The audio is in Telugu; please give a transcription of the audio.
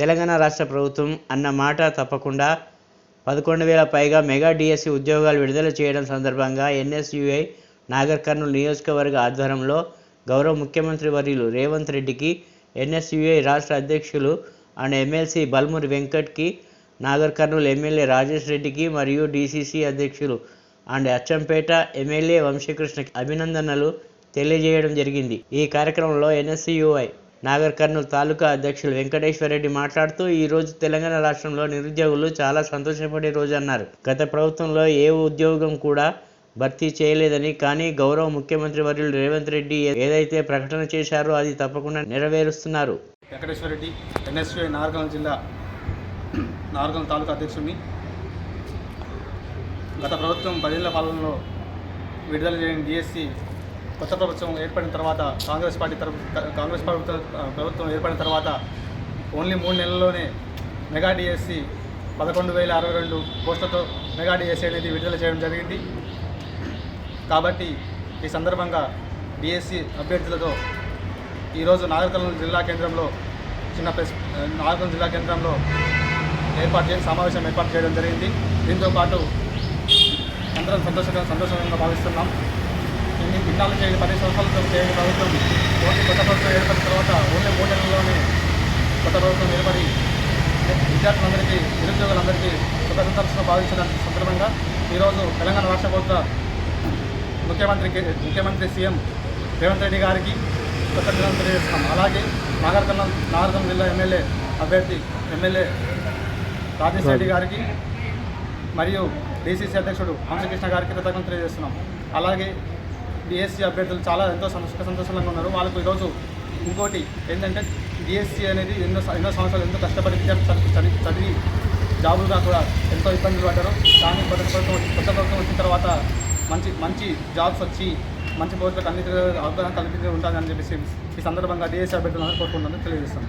తెలంగాణ రాష్ట్ర ప్రభుత్వం అన్న మాట తప్పకుండా 11,000 పైగా మెగా డిఎస్సి ఉద్యోగాలు విడుదల చేయడం సందర్భంగా ఎన్ఎస్యుఐ నాగర్ కర్నూల్ నియోజకవర్గ ఆధ్వర్యంలో గౌరవ ముఖ్యమంత్రి వర్యులు రేవంత్ రెడ్డికి, ఎన్ఎస్యుఐ రాష్ట్ర అధ్యక్షులు అండ్ ఎమ్మెల్సీ బల్మూరి వెంకట్కి, నాగర్ కర్నూల్ ఎమ్మెల్యే రాజేష్ రెడ్డికి మరియు డిసిసి అధ్యక్షులు అండ్ అచ్చంపేట ఎమ్మెల్యే వంశీకృష్ణకి అభినందనలు తెలియజేయడం జరిగింది. ఈ కార్యక్రమంలో ఎన్ఎస్యుఐ నాగర్ కర్నూల్ తాలూకా అధ్యక్షులు వెంకటేశ్వర్ రెడ్డి మాట్లాడుతూ, ఈ రోజు తెలంగాణ రాష్ట్రంలో నిరుద్యోగులు చాలా సంతోషపడే రోజు అన్నారు. గత ప్రభుత్వంలో ఏ ఉద్యోగం కూడా భర్తీ చేయలేదని, కానీ గౌరవ ముఖ్యమంత్రి వర్యులు రేవంత్ రెడ్డి ఏదైతే ప్రకటన చేశారో అది తప్పకుండా నెరవేరుస్తున్నారు. వెంకటేశ్వర రెడ్డి, ఎన్ఎస్యుఐ నాగర్ కర్నూల్ జిల్లా నాగర్ కర్నూల్ తాలూకా అధ్యక్షుడిని. గత ప్రభుత్వం 10 ఏళ్ల పాలనలో విడుదల చేయని డిఎస్సి కొత్త ప్రభుత్వం ఏర్పడిన తర్వాత కాంగ్రెస్ ప్రభుత్వం ఏర్పడిన తర్వాత ఓన్లీ 3 నెలల్లోనే మెగా డిఎస్సి 11,062 పోస్టులతో మెగా డిఎస్సి అనేది విడుదల చేయడం జరిగింది. కాబట్టి ఈ సందర్భంగా డిఎస్సి అభ్యర్థులతో ఈరోజు నాగర్ కర్నూల్ జిల్లా కేంద్రంలో నాగర్ కర్నూల్ జిల్లా కేంద్రంలో సమావేశం ఏర్పాటు చేయడం జరిగింది. దీంతోపాటు అందరం సంతోషంగా భావిస్తున్నాం. ఇన్నాళ్ళు చేయని 10 సంవత్సరాలతో చేయని ప్రభుత్వం ఓన్లీ కొత్త ప్రభుత్వం ఏర్పడిన తర్వాత ఓన్లీ 3 నెలల్లోనే కొత్త ప్రభుత్వం ఏర్పడి విద్యార్థులందరికీ, నిరుద్యోగులందరికీ కృతజ్ఞతలు భావించిన సందర్భంగా ఈరోజు తెలంగాణ రాష్ట్ర ప్రభుత్వ ముఖ్యమంత్రి సీఎం రేవంత్ రెడ్డి గారికి కృతజ్ఞతలు తెలియజేస్తున్నాం. అలాగే నాగర్ కర్నూల్ జిల్లా ఎమ్మెల్యే రాజేష్ రెడ్డి గారికి మరియు డిసిసి అధ్యక్షుడు వంశీకృష్ణ గారికి కృతజ్ఞతలు తెలియజేస్తున్నాం. అలాగే డిఎస్సి అభ్యర్థులు చాలా ఎంతో సంతోషంగా ఉన్నారు. వాళ్ళకు ఈరోజు ఇంకోటి ఏంటంటే, డిఎస్సి అనేది ఎన్నో సంవత్సరాలు ఎంతో కష్టపడి విద్యార్థులు చదివి జాబులుగా కూడా ఎంతో ఇబ్బందులు పడ్డారు. కానీ కొత్త ప్రభుత్వం వచ్చిన తర్వాత మంచి జాబ్స్ వచ్చి మంచి పోస్టులకు అన్నిటి అవగాహన కల్పించి ఉంటుందని చెప్పేసి ఈ సందర్భంగా డిఎస్సి అభ్యర్థులను కోరుకుంటుందని తెలియజేస్తాను.